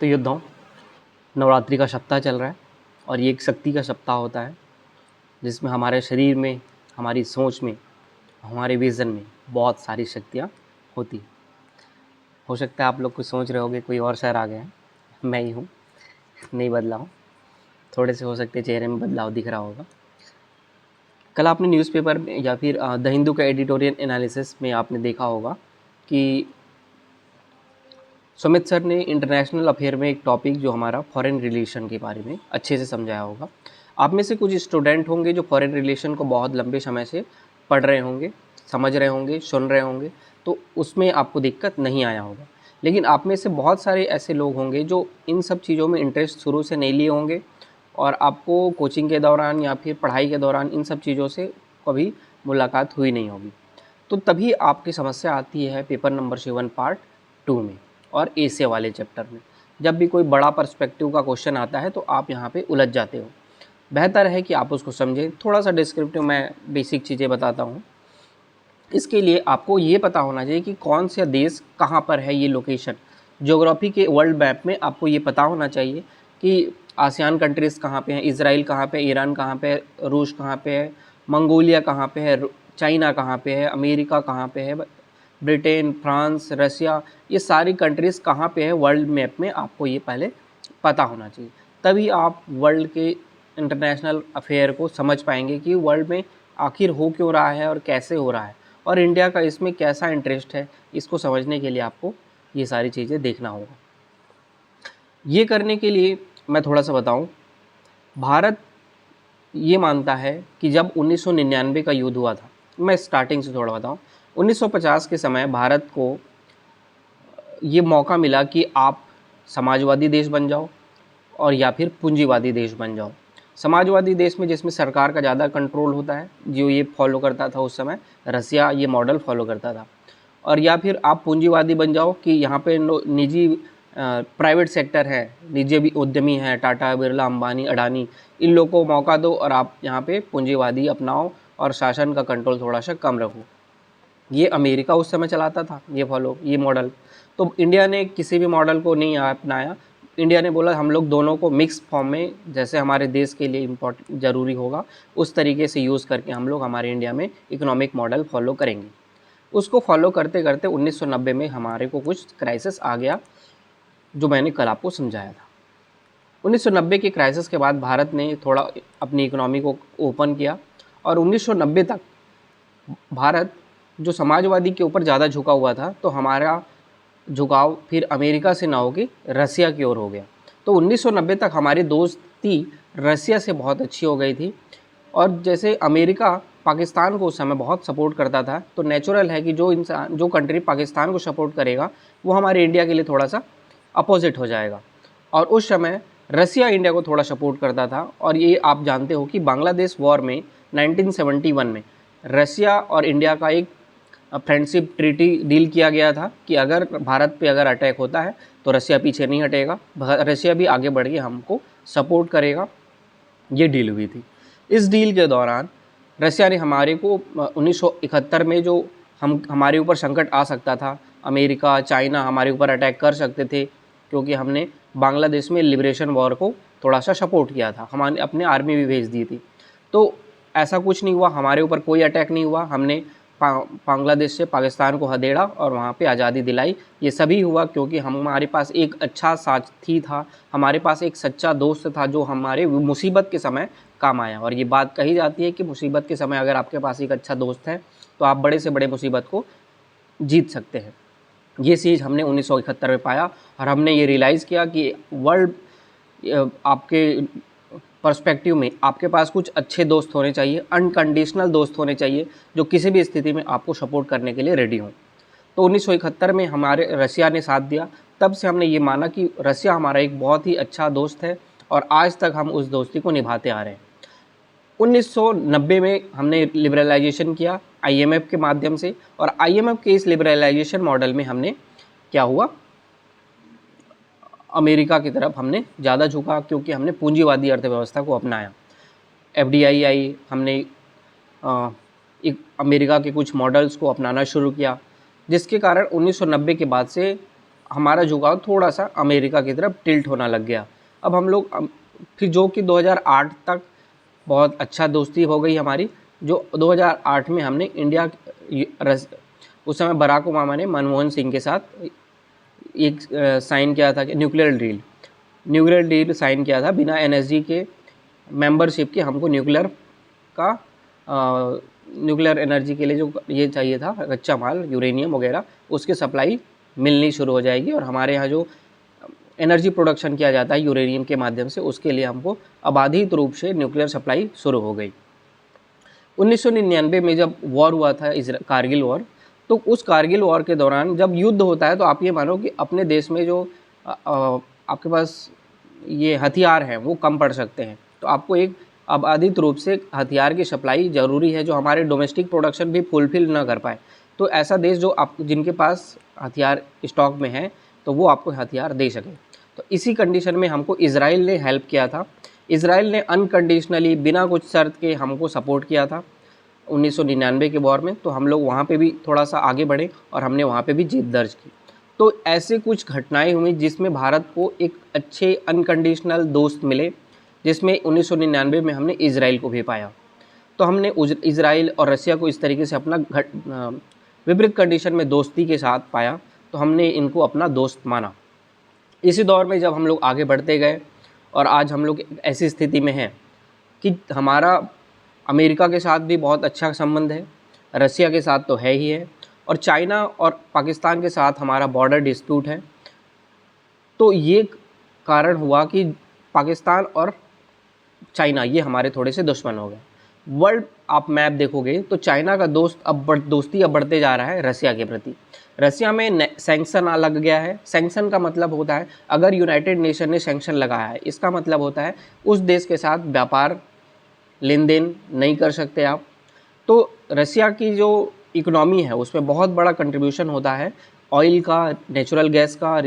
तो योद्धाओं, नवरात्रि का सप्ताह चल रहा है और ये एक शक्ति का सप्ताह होता है जिसमें हमारे शरीर में, हमारी सोच में, हमारे विज़न में बहुत सारी शक्तियाँ होती हैं। हो सकता है आप लोग कुछ सोच रहे होंगे कोई और शहर आ गए हैं, मैं ही हूँ, नहीं बदला हूँ। थोड़े से हो सकते हैं चेहरे में बदलाव दिख रहा होगा। कल आपने न्यूज़पेपर में या फिर द हिंदू का एडिटोरियल एनालिसिस में आपने देखा होगा कि सुमित सर ने इंटरनेशनल अफेयर में एक टॉपिक जो हमारा फॉरेन रिलेशन के बारे में अच्छे से समझाया होगा। आप में से कुछ स्टूडेंट होंगे जो फॉरेन रिलेशन को बहुत लंबे समय से पढ़ रहे होंगे, समझ रहे होंगे, सुन रहे होंगे, तो उसमें आपको दिक्कत नहीं आया होगा। लेकिन आप में से बहुत सारे ऐसे लोग होंगे जो इन सब चीज़ों में इंटरेस्ट शुरू से नहीं लिए होंगे और आपको कोचिंग के दौरान या फिर पढ़ाई के दौरान इन सब चीज़ों से कभी मुलाकात हुई नहीं होगी। तो तभी आपकी समस्या आती है पेपर नंबर 7 पार्ट 2 में और एशिया वाले चैप्टर में। जब भी कोई बड़ा पर्सपेक्टिव का क्वेश्चन आता है तो आप यहाँ पे उलझ जाते हो। बेहतर है कि आप उसको समझें। थोड़ा सा डिस्क्रिप्टिव मैं बेसिक चीज़ें बताता हूँ। इसके लिए आपको ये पता होना चाहिए कि कौन सा देश कहाँ पर है, ये लोकेशन ज्योग्राफी के वर्ल्ड मैप में आपको ये पता होना चाहिए कि आसियान कंट्रीज़ कहाँ पे हैं, इज़राइल कहाँ पे, ईरान कहाँ पे, रूस कहाँ पे है, मंगोलिया कहाँ पे है, चाइना कहाँ पे है, अमेरिका कहाँ पे है, ब्रिटेन, फ्रांस, रसिया, ये सारी कंट्रीज़ कहाँ पे है वर्ल्ड मैप में, आपको ये पहले पता होना चाहिए। तभी आप वर्ल्ड के इंटरनेशनल अफेयर को समझ पाएंगे कि वर्ल्ड में आखिर हो क्यों रहा है और कैसे हो रहा है और इंडिया का इसमें कैसा इंटरेस्ट है। इसको समझने के लिए आपको ये सारी चीज़ें देखना होगा। ये करने के लिए मैं थोड़ा सा बताऊं, भारत ये मानता है कि जब 1999 का युद्ध हुआ था, मैं स्टार्टिंग से थोड़ा बताऊं, 1950 के समय भारत को ये मौका मिला कि आप समाजवादी देश बन जाओ और या फिर पूंजीवादी देश बन जाओ। समाजवादी देश में जिसमें सरकार का ज़्यादा कंट्रोल होता है, जो ये फॉलो करता था उस समय, रसिया ये मॉडल फॉलो करता था। और या फिर आप पूंजीवादी बन जाओ कि यहाँ पे निजी प्राइवेट सेक्टर है, निजी भी उद्यमी हैं, टाटा, बिरला, अंबानी, अडानी, इन लोगों को मौका दो और आप यहाँ पे पूंजीवादी अपनाओ और शासन का कंट्रोल थोड़ा सा कम रखो। ये अमेरिका उस समय चलाता था ये मॉडल। तो इंडिया ने किसी भी मॉडल को नहीं अपनाया। इंडिया ने बोला हम लोग दोनों को मिक्स फॉर्म में, जैसे हमारे देश के लिए इम्पोर्टेंट ज़रूरी होगा उस तरीके से यूज़ करके हम लोग हमारे इंडिया में इकोनॉमिक मॉडल फॉलो करेंगे। उसको फॉलो करते करते 1990 में हमारे को कुछ क्राइसिस आ गया, जो मैंने कल आपको समझाया था। 1990 के क्राइसिस के बाद भारत ने थोड़ा अपनी इकोनॉमी को ओपन किया और 1990 तक भारत जो समाजवादी के ऊपर ज़्यादा झुका हुआ था, तो हमारा झुकाव फिर अमेरिका से ना होकर रसिया की ओर हो गया। तो 1990 तक हमारी दोस्ती रसिया से बहुत अच्छी हो गई थी और जैसे अमेरिका पाकिस्तान को उस समय बहुत सपोर्ट करता था, तो नेचुरल है कि जो कंट्री पाकिस्तान को सपोर्ट करेगा वो हमारे इंडिया के लिए थोड़ा सा अपोजिट हो जाएगा। और उस समय रसिया इंडिया को थोड़ा सपोर्ट करता था। और ये आप जानते हो कि बांग्लादेश वॉर में 1971 में रसिया और इंडिया का एक फ्रेंडशिप ट्रीटी डील किया गया था कि अगर भारत पे अगर अटैक होता है तो रसिया पीछे नहीं हटेगा, रसिया भी आगे बढ़ के हमको सपोर्ट करेगा। ये डील हुई थी। इस डील के दौरान रसिया ने हमारे को 1971 में जो हमारे ऊपर संकट आ सकता था, अमेरिका, चाइना हमारे ऊपर अटैक कर सकते थे क्योंकि हमने बांग्लादेश में लिबरेशन वॉर को थोड़ा सा सपोर्ट किया था, हमारे अपने आर्मी भी भेज दी थी। तो ऐसा कुछ नहीं हुआ, हमारे ऊपर कोई अटैक नहीं हुआ। हमने बांग्लादेश से पाकिस्तान को हदेड़ा और वहाँ पे आज़ादी दिलाई। ये सभी हुआ क्योंकि हमारे पास एक अच्छा साथी था, हमारे पास एक सच्चा दोस्त था जो हमारे मुसीबत के समय काम आया। और ये बात कही जाती है कि मुसीबत के समय अगर आपके पास एक अच्छा दोस्त है तो आप बड़े से बड़े मुसीबत को जीत सकते हैं। ये चीज़ हमने 1971 में पाया और हमने ये रियलाइज़ किया कि वर्ल्ड आपके पर्सपेक्टिव में आपके पास कुछ अच्छे दोस्त होने चाहिए, अनकंडीशनल दोस्त होने चाहिए जो किसी भी स्थिति में आपको सपोर्ट करने के लिए रेडी हों। तो 1971 में हमारे रसिया ने साथ दिया। तब से हमने ये माना कि रसिया हमारा एक बहुत ही अच्छा दोस्त है और आज तक हम उस दोस्ती को निभाते आ रहे हैं। 1990 में हमने लिबरलाइजेशन किया आईएमएफ के माध्यम से और आईएमएफ के इस लिबरलाइजेशन मॉडल में हमने क्या हुआ, अमेरिका की तरफ हमने ज़्यादा झुका क्योंकि हमने पूंजीवादी अर्थव्यवस्था को अपनाया। एफडीआई आई, हमने एक अमेरिका के कुछ मॉडल्स को अपनाना शुरू किया, जिसके कारण 1990 के बाद से हमारा झुकाव थोड़ा सा अमेरिका की तरफ टिल्ट होना लग गया। अब हम लोग फिर जो कि 2008 तक बहुत अच्छा दोस्ती हो गई हमारी, जो 2008 में हमने इंडिया उस समय बराक ओबामा ने मनमोहन सिंह के साथ एक साइन किया था कि न्यूक्लियर डील साइन किया था। बिना एनएसजी के मेंबरशिप के हमको का न्यूक्लियर एनर्जी के लिए जो ये चाहिए था कच्चा माल यूरेनियम वगैरह, उसकी सप्लाई मिलनी शुरू हो जाएगी और हमारे यहाँ जो एनर्जी प्रोडक्शन किया जाता है यूरेनियम के माध्यम से, उसके लिए हमको अबाधित रूप से न्यूक्लियर सप्लाई शुरू हो गई। 1999 में जब वॉर हुआ था कारगिल वॉर, तो उस कारगिल वॉर के दौरान जब युद्ध होता है तो आप ये मानो कि अपने देश में जो आपके पास ये हथियार हैं वो कम पड़ सकते हैं, तो आपको एक अबाधित रूप से हथियार की सप्लाई ज़रूरी है जो हमारे डोमेस्टिक प्रोडक्शन भी फुलफिल ना कर पाए। तो ऐसा देश जो आप जिनके पास हथियार स्टॉक में है तो वो आपको हथियार दे सके। तो इसी कंडीशन में हमको इज़राइल ने हेल्प किया था। इज़राइल ने अनकंडीशनली बिना कुछ शर्त के हमको सपोर्ट किया था 1999 के वॉर में। तो हम लोग वहाँ पे भी थोड़ा सा आगे बढ़े और हमने वहाँ पे भी जीत दर्ज की। तो ऐसे कुछ घटनाएं हुई जिसमें भारत को एक अच्छे अनकंडीशनल दोस्त मिले, जिसमें 1999 में हमने इज़राइल को भी पाया। तो हमने इज़राइल और रसिया को इस तरीके से अपना विपरीत कंडीशन में दोस्ती के साथ पाया, तो हमने इनको अपना दोस्त माना। इसी दौर में जब हम लोग आगे बढ़ते गए और आज हम लोग ऐसी स्थिति में हैं कि हमारा अमेरिका के साथ भी बहुत अच्छा संबंध है, रसिया के साथ तो है ही है, और चाइना और पाकिस्तान के साथ हमारा बॉर्डर डिस्प्यूट है। तो ये कारण हुआ कि पाकिस्तान और चाइना ये हमारे थोड़े से दुश्मन हो गए। वर्ल्ड आप मैप देखोगे तो चाइना का दोस्ती अब बढ़ते जा रहा है रसिया के प्रति। रसिया में सैंक्शन लग गया है। सैंक्शन का मतलब होता है, अगर यूनाइटेड नेशन ने सैंक्शन लगाया है, इसका मतलब होता है उस देश के साथ व्यापार लेन देन नहीं कर सकते आप। तो रसिया की जो इकोनॉमी है उसमें बहुत बड़ा कंट्रीब्यूशन होता है ऑयल का, नेचुरल गैस का,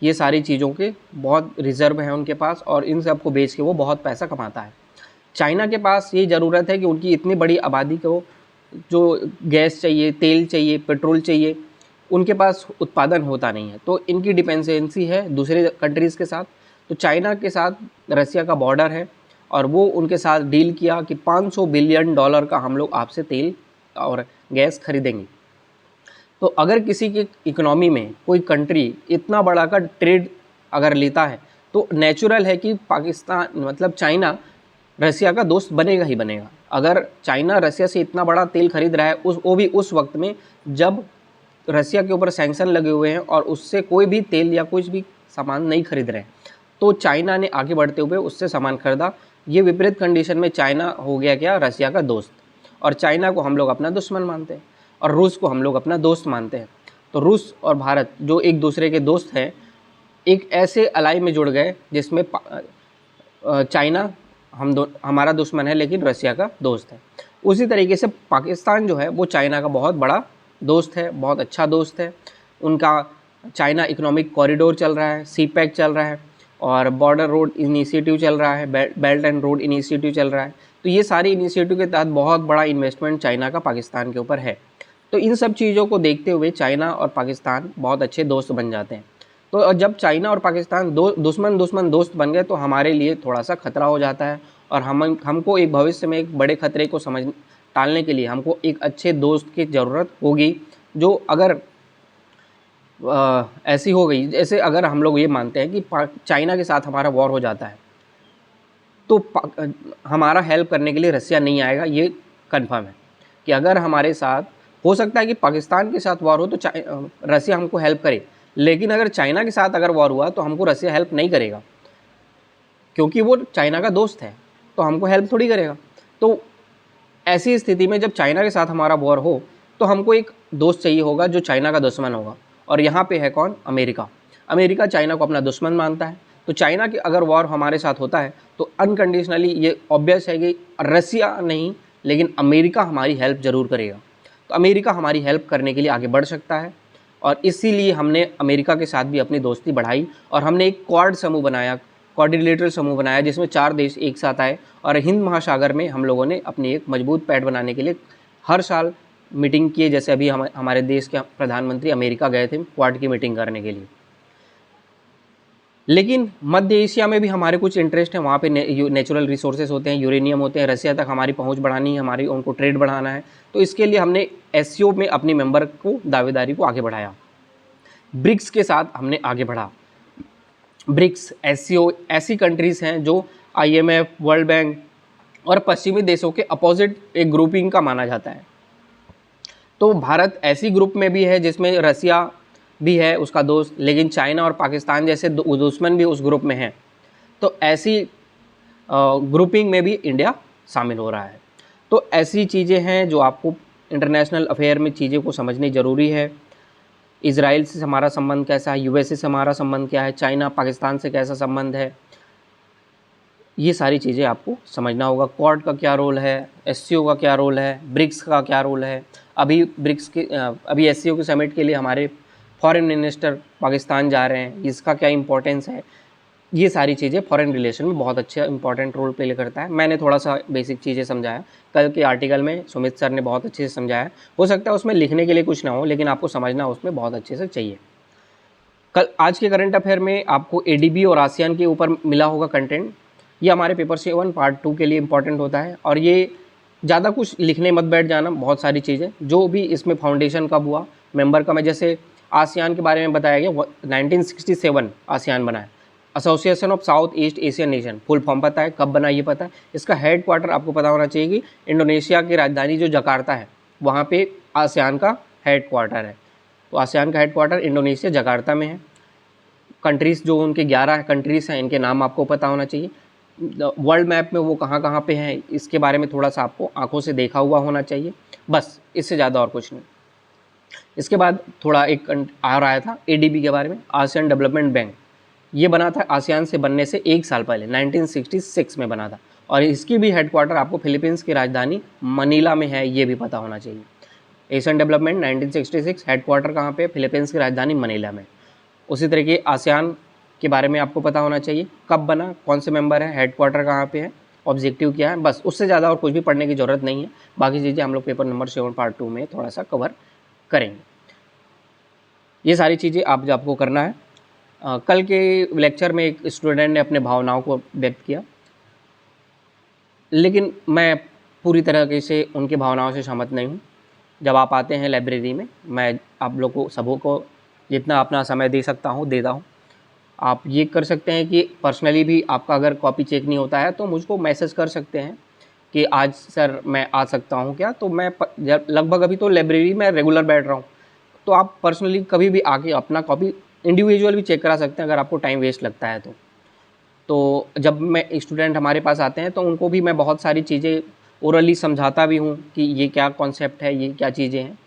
ये सारी चीज़ों के बहुत रिजर्व हैं उनके पास, और इन सब को बेच के वो बहुत पैसा कमाता है। चाइना के पास ये ज़रूरत है कि उनकी इतनी बड़ी आबादी को जो गैस चाहिए, तेल चाहिए, पेट्रोल चाहिए, उनके पास उत्पादन होता नहीं है, तो इनकी डिपेंडेंसी है दूसरे कंट्रीज़ के साथ। तो चाइना के साथ रसिया का बॉर्डर है और वो उनके साथ डील किया कि $500 बिलियन का हम लोग आपसे तेल और गैस खरीदेंगे। तो अगर किसी की इकोनॉमी में कोई कंट्री इतना बड़ा का ट्रेड अगर लेता है तो नेचुरल है कि पाकिस्तान मतलब चाइना रसिया का दोस्त बनेगा ही बनेगा। अगर चाइना रसिया से इतना बड़ा तेल खरीद रहा है, वो भी उस वक्त में जब रसिया के ऊपर सैंक्शन लगे हुए हैं और उससे कोई भी तेल या कुछ भी सामान नहीं खरीद रहे हैं, तो चाइना ने आगे बढ़ते हुए उससे सामान खरीदा। ये विपरीत कंडीशन में चाइना हो गया क्या, रसिया का दोस्त। और चाइना को हम लोग अपना दुश्मन मानते हैं और रूस को हम लोग अपना दोस्त मानते हैं। तो रूस और भारत जो एक दूसरे के दोस्त हैं, एक ऐसे अलाई में जुड़ गए जिसमें चाइना हमारा दुश्मन है लेकिन रसिया का दोस्त है। उसी तरीके से पाकिस्तान जो है वो चाइना का बहुत बड़ा दोस्त है, बहुत अच्छा दोस्त है। उनका चाइना इकोनॉमिक कॉरिडोर चल रहा है, सीपैक चल रहा है और बॉर्डर रोड इनिशिएटिव चल रहा है, बेल्ट एंड रोड इनिशिएटिव चल रहा है। तो ये सारी इनिशिएटिव के तहत बहुत बड़ा इन्वेस्टमेंट चाइना का पाकिस्तान के ऊपर है। तो इन सब चीज़ों को देखते हुए चाइना और पाकिस्तान बहुत अच्छे दोस्त बन जाते हैं। तो जब चाइना और पाकिस्तान दुश्मन दोस्त बन गए तो हमारे लिए थोड़ा सा खतरा हो जाता है, और हमको एक भविष्य में एक बड़े खतरे को टालने के लिए हमको एक अच्छे दोस्त की ज़रूरत होगी। जो अगर ऐसी हो गई, जैसे अगर हम लोग ये मानते हैं कि चाइना के साथ हमारा वॉर हो जाता है तो हमारा हेल्प करने के लिए रसिया नहीं आएगा, ये कन्फर्म है कि अगर हमारे साथ हो सकता है कि पाकिस्तान के साथ वॉर हो तो रसिया हमको हेल्प करे, लेकिन अगर चाइना के साथ अगर वॉर हुआ तो हमको रसिया हेल्प नहीं करेगा, क्योंकि वो चाइना का दोस्त है, तो हमको हेल्प थोड़ी करेगा। तो ऐसी स्थिति में जब चाइना के साथ हमारा वॉर हो तो हमको एक दोस्त चाहिए होगा जो चाइना का दुश्मन होगा, और यहाँ पे है कौन, अमेरिका। अमेरिका चाइना को अपना दुश्मन मानता है, तो चाइना के अगर वॉर हमारे साथ होता है तो अनकंडीशनली ये ऑब्वियस है कि रसिया नहीं लेकिन अमेरिका हमारी हेल्प ज़रूर करेगा। तो अमेरिका हमारी हेल्प करने के लिए आगे बढ़ सकता है, और इसीलिए हमने अमेरिका के साथ भी अपनी दोस्ती बढ़ाई और हमने एक क्वाड्रिलेटरल समूह बनाया जिसमें 4 देश एक साथ आए, और हिंद महासागर में हम लोगों ने अपनी एक मजबूत पैठ बनाने के लिए हर साल मीटिंग किए। जैसे अभी हमारे देश के प्रधानमंत्री अमेरिका गए थे क्वाड की मीटिंग करने के लिए। लेकिन मध्य एशिया में भी हमारे कुछ इंटरेस्ट है, वहाँ पे नेचुरल रिसोर्सेज होते हैं, यूरेनियम होते हैं, रसिया तक हमारी पहुँच बढ़ानी है, हमारी उनको ट्रेड बढ़ाना है। तो इसके लिए हमने एससीओ में अपनी मेंबर को दावेदारी को आगे बढ़ाया। ब्रिक्स के साथ हमने आगे बढ़ा। ब्रिक्स एससीओ ऐसी कंट्रीज़ हैं जो आईएमएफ, वर्ल्ड बैंक और पश्चिमी देशों के अपोजिट एक ग्रुपिंग का माना जाता है। तो भारत ऐसी ग्रुप में भी है जिसमें रसिया भी है उसका दोस्त, लेकिन चाइना और पाकिस्तान जैसे दुश्मन भी उस ग्रुप में हैं। तो ऐसी ग्रुपिंग में भी इंडिया शामिल हो रहा है। तो ऐसी चीज़ें हैं जो आपको इंटरनेशनल अफेयर में चीज़ों को समझनी ज़रूरी है। इजराइल से हमारा संबंध कैसा है, यूएसए से हमारा संबंध क्या है, चाइना पाकिस्तान से कैसा संबंध है, ये सारी चीज़ें आपको समझना होगा। क्वाड का क्या रोल है, एससीओ का क्या रोल है, ब्रिक्स का क्या रोल है। अभी एससीओ के समिट के लिए हमारे फॉरेन मिनिस्टर पाकिस्तान जा रहे हैं, इसका क्या इंपॉर्टेंस है। ये सारी चीज़ें फॉरेन रिलेशन में बहुत अच्छा इंपॉर्टेंट रोल प्ले करता है। मैंने थोड़ा सा बेसिक चीज़ें समझाया, कल के आर्टिकल में सुमित सर ने बहुत अच्छे से समझाया। हो सकता है उसमें लिखने के लिए कुछ ना हो, लेकिन आपको समझना उसमें बहुत अच्छे से चाहिए। कल आज के करंट अफेयर में आपको एडीबी और आसियान के ऊपर मिला होगा कंटेंट। ये हमारे पेपर से 1 पार्ट 2 के लिए इंपॉर्टेंट होता है, और ये ज़्यादा कुछ लिखने मत बैठ जाना, बहुत सारी चीज़ें जो भी इसमें फाउंडेशन कब हुआ, मेंबर का मैं जैसे आसियान के बारे में बताया गया 1967 आसियान बना है। Association of south east Asian nation, full form पता है, कब बना ये पता है। इसका हेड क्वार्टर आपको पता होना चाहिए कि इंडोनेशिया की राजधानी जो जकार्ता है वहाँ पे आसियान का हेड क्वार्टर है। तो आसियान का हेड क्वार्टर इंडोनेशिया जकार्ता में है। कंट्रीज़ जो उनके 11 कंट्रीज़ हैं, इनके नाम आपको पता होना चाहिए। वर्ल्ड मैप में वो कहाँ कहाँ पे हैं इसके बारे में थोड़ा सा आपको आंखों से देखा हुआ होना चाहिए, बस इससे ज़्यादा और कुछ नहीं। इसके बाद थोड़ा एक आ रहा था एडीबी के बारे में, आसियान डेवलपमेंट बैंक। ये बना था आसियान से बनने से 1 साल पहले, 1966 में बना था, और इसकी भी हेडक्वार्टर आपको फिलीपींस की राजधानी मनीला में है, ये भी पता होना चाहिए। एशियन डेवलपमेंट 1966, हेडक्वार्टर कहाँ पे, फिलीपींस की राजधानी मनीला में। उसी तरीके आसियान के बारे में आपको पता होना चाहिए, कब बना, कौन से मेंबर है, हेडक्वार्टर कहाँ पे है, ऑब्जेक्टिव क्या है, बस उससे ज़्यादा और कुछ भी पढ़ने की ज़रूरत नहीं है। बाकी चीज़ें हम लोग पेपर नंबर 7 पार्ट 2 में थोड़ा सा कवर करेंगे। ये सारी चीज़ें आपको करना है। कल के लेक्चर में एक स्टूडेंट ने अपने भावनाओं को व्यक्त किया, लेकिन मैं पूरी तरीके से उनकी भावनाओं से सहमत नहीं हूँ। जब आप आते हैं लाइब्रेरी में, मैं आप लोग को सबों को जितना अपना समय दे सकता हूँ देता हूँ। आप ये कर सकते हैं कि पर्सनली भी आपका अगर कॉपी चेक नहीं होता है तो मुझको मैसेज कर सकते हैं कि आज सर मैं आ सकता हूँ क्या। तो मैं लगभग अभी तो लाइब्रेरी में रेगुलर बैठ रहा हूँ, तो आप पर्सनली कभी भी आके अपना कॉपी इंडिविजुअल भी चेक करा सकते हैं अगर आपको टाइम वेस्ट लगता है तो जब मैं स्टूडेंट हमारे पास आते हैं तो उनको भी मैं बहुत सारी चीज़ें ओरली समझाता भी हूँ कि ये क्या कॉन्सेप्ट है, ये क्या चीज़ें हैं।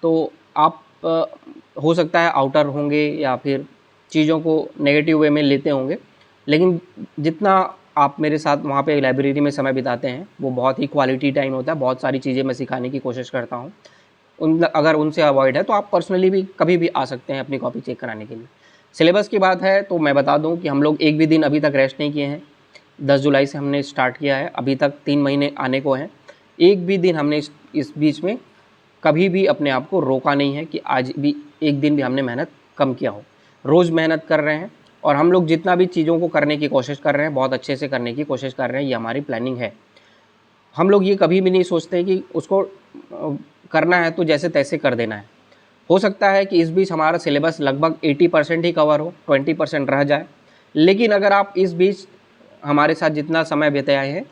तो आप हो सकता है आउटर होंगे या फिर चीज़ों को नेगेटिव वे में लेते होंगे, लेकिन जितना आप मेरे साथ वहाँ पे लाइब्रेरी में समय बिताते हैं वो बहुत ही क्वालिटी टाइम होता है। बहुत सारी चीज़ें मैं सिखाने की कोशिश करता हूँ। अगर उनसे अवॉइड है तो आप पर्सनली भी कभी भी आ सकते हैं अपनी कॉपी चेक कराने के लिए। सिलेबस की बात है तो मैं बता दूं कि हम लोग एक भी दिन अभी तक रेस्ट नहीं किए हैं। 10 जुलाई से हमने स्टार्ट किया है, अभी तक 3 महीने आने को हैं। एक भी दिन हमने इस बीच में कभी भी अपने आप को रोका नहीं है कि आज भी एक दिन भी हमने मेहनत कम किया हो। रोज़ मेहनत कर रहे हैं, और हम लोग जितना भी चीज़ों को करने की कोशिश कर रहे हैं बहुत अच्छे से करने की कोशिश कर रहे हैं, ये हमारी प्लानिंग है। हम लोग ये कभी भी नहीं सोचते कि उसको करना है तो जैसे तैसे कर देना है। हो सकता है कि इस बीच हमारा सिलेबस लगभग 80% ही कवर हो, 20% रह जाए, लेकिन अगर आप इस बीच हमारे साथ जितना समय बिताए हैं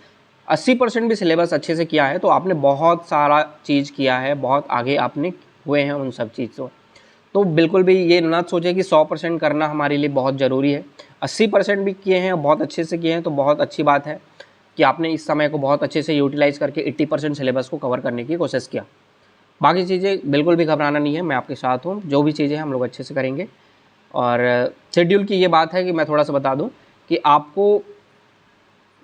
80% भी सिलेबस अच्छे से किया है तो आपने बहुत सारा चीज़ किया है, बहुत आगे आपने हुए हैं उन सब चीज़ से। तो बिल्कुल भी ये ना सोचें कि 100% करना हमारे लिए बहुत ज़रूरी है। 80% भी किए हैं, बहुत अच्छे से किए हैं, तो बहुत अच्छी बात है कि आपने इस समय को बहुत अच्छे से यूटिलाइज़ करके 80% सिलेबस को कवर करने की कोशिश किया। बाकी चीज़ें बिल्कुल भी घबराना नहीं है, मैं आपके साथ हूँ। जो भी चीज़ें हम लोग अच्छे से करेंगे। और शेड्यूल की ये बात है कि मैं थोड़ा सा बता दूँ कि आपको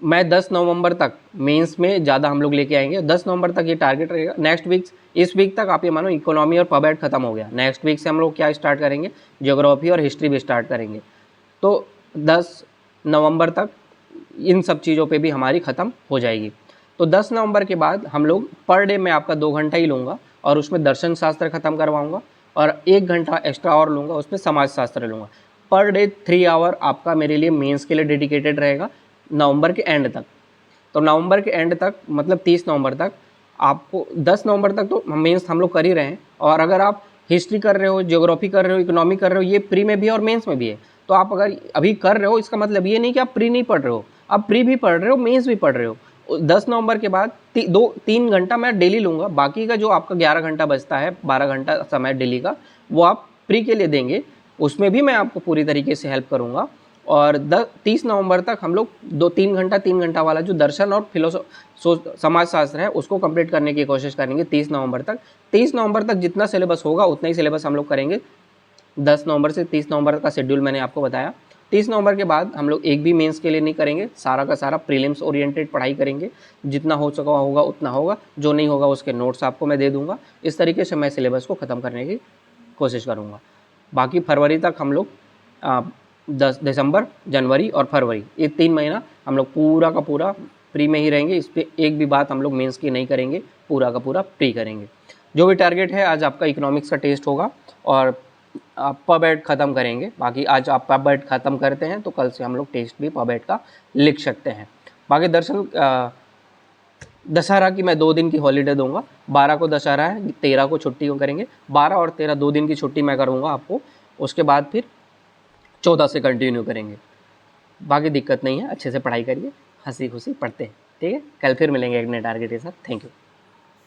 मैं 10 नवंबर तक मेंस में ज़्यादा हम लोग लेके आएंगे। 10 नवंबर तक ये टारगेट रहेगा। नेक्स्ट वीक, इस वीक तक आप ये मानो इकोनॉमी और पब एड खत्म हो गया। नेक्स्ट वीक से हम लोग क्या स्टार्ट करेंगे, ज्योग्राफी और हिस्ट्री भी स्टार्ट करेंगे। तो 10 नवंबर तक इन सब चीज़ों पे भी हमारी ख़त्म हो जाएगी। तो 10 नवंबर के बाद हम लोग पर डे मैं आपका 2 घंटा ही लूँगा और उसमें दर्शन शास्त्र ख़त्म करवाऊँगा, और 1 घंटा एक्स्ट्रा और लूँगा, उसमें समाज शास्त्र लूँगा। पर डे 3 आवर आपका मेरे लिए मेंस के लिए डेडिकेटेड रहेगा नवंबर के एंड तक। तो नवंबर के एंड तक मतलब 30 नवंबर तक आपको, 10 नवंबर तक तो मेंस हम लोग कर ही रहे हैं, और अगर आप हिस्ट्री कर रहे हो, ज्योग्राफी कर रहे हो, इकोनॉमी कर रहे हो, ये प्री में भी है और मेंस में भी है। तो आप अगर अभी कर रहे हो, इसका मतलब ये नहीं कि आप प्री नहीं पढ़ रहे हो, आप प्री भी पढ़ रहे हो, मेंस भी पढ़ रहे हो। 10 नवंबर के बाद 3 घंटा मैं डेली लूँगा, बाकी का जो आपका 11 घंटा बचता है, 12 घंटा समय डेली का, वो आप प्री के लिए देंगे। उसमें भी मैं आपको पूरी तरीके से हेल्प करूँगा। और 30 नवंबर तक हम लोग 3 घंटा वाला जो दर्शन और समाजशास्त्र है उसको कंप्लीट करने की कोशिश करेंगे 30 नवंबर तक। 30 नवंबर तक जितना सिलेबस होगा उतना ही सिलेबस हम लोग करेंगे। 10 नवंबर से 30 नवंबर का शेड्यूल मैंने आपको बताया। 30 नवंबर के बाद हम लोग एक भी मेंस के लिए नहीं करेंगे, सारा का सारा प्रीलिम्स ओरिएंटेड पढ़ाई करेंगे। जितना हो सका होगा उतना होगा, जो नहीं होगा उसके नोट्स आपको मैं दे दूंगा। इस तरीके से मैं सिलेबस को ख़त्म करने की कोशिश करूँगा। बाकी फरवरी तक हम लोग 10 दिसंबर, जनवरी और फरवरी, ये 3 महीना हम लोग पूरा का पूरा प्री में ही रहेंगे। इस पर एक भी बात हम लोग मेंस की नहीं करेंगे, पूरा का पूरा प्री करेंगे। जो भी टारगेट है, आज आपका इकोनॉमिक्स का टेस्ट होगा और आप पब ख़त्म करेंगे। बाकी आज आप पब ख़त्म करते हैं तो कल से हम लोग टेस्ट भी पब का लिख सकते हैं। बाकी दशहरा की मैं 2 दिन की हॉलीडे दूंगा। 12 को दशहरा है, 13 को छुट्टी करेंगे। 12 और 13 2 दिन की छुट्टी मैं करूँगा आपको। उसके बाद फिर 14 से कंटिन्यू करेंगे। बाकी दिक्कत नहीं है, अच्छे से पढ़ाई करिए, हंसी खुशी पढ़ते हैं, ठीक है। कल फिर मिलेंगे एक नए टारगेट के साथ। Thank you.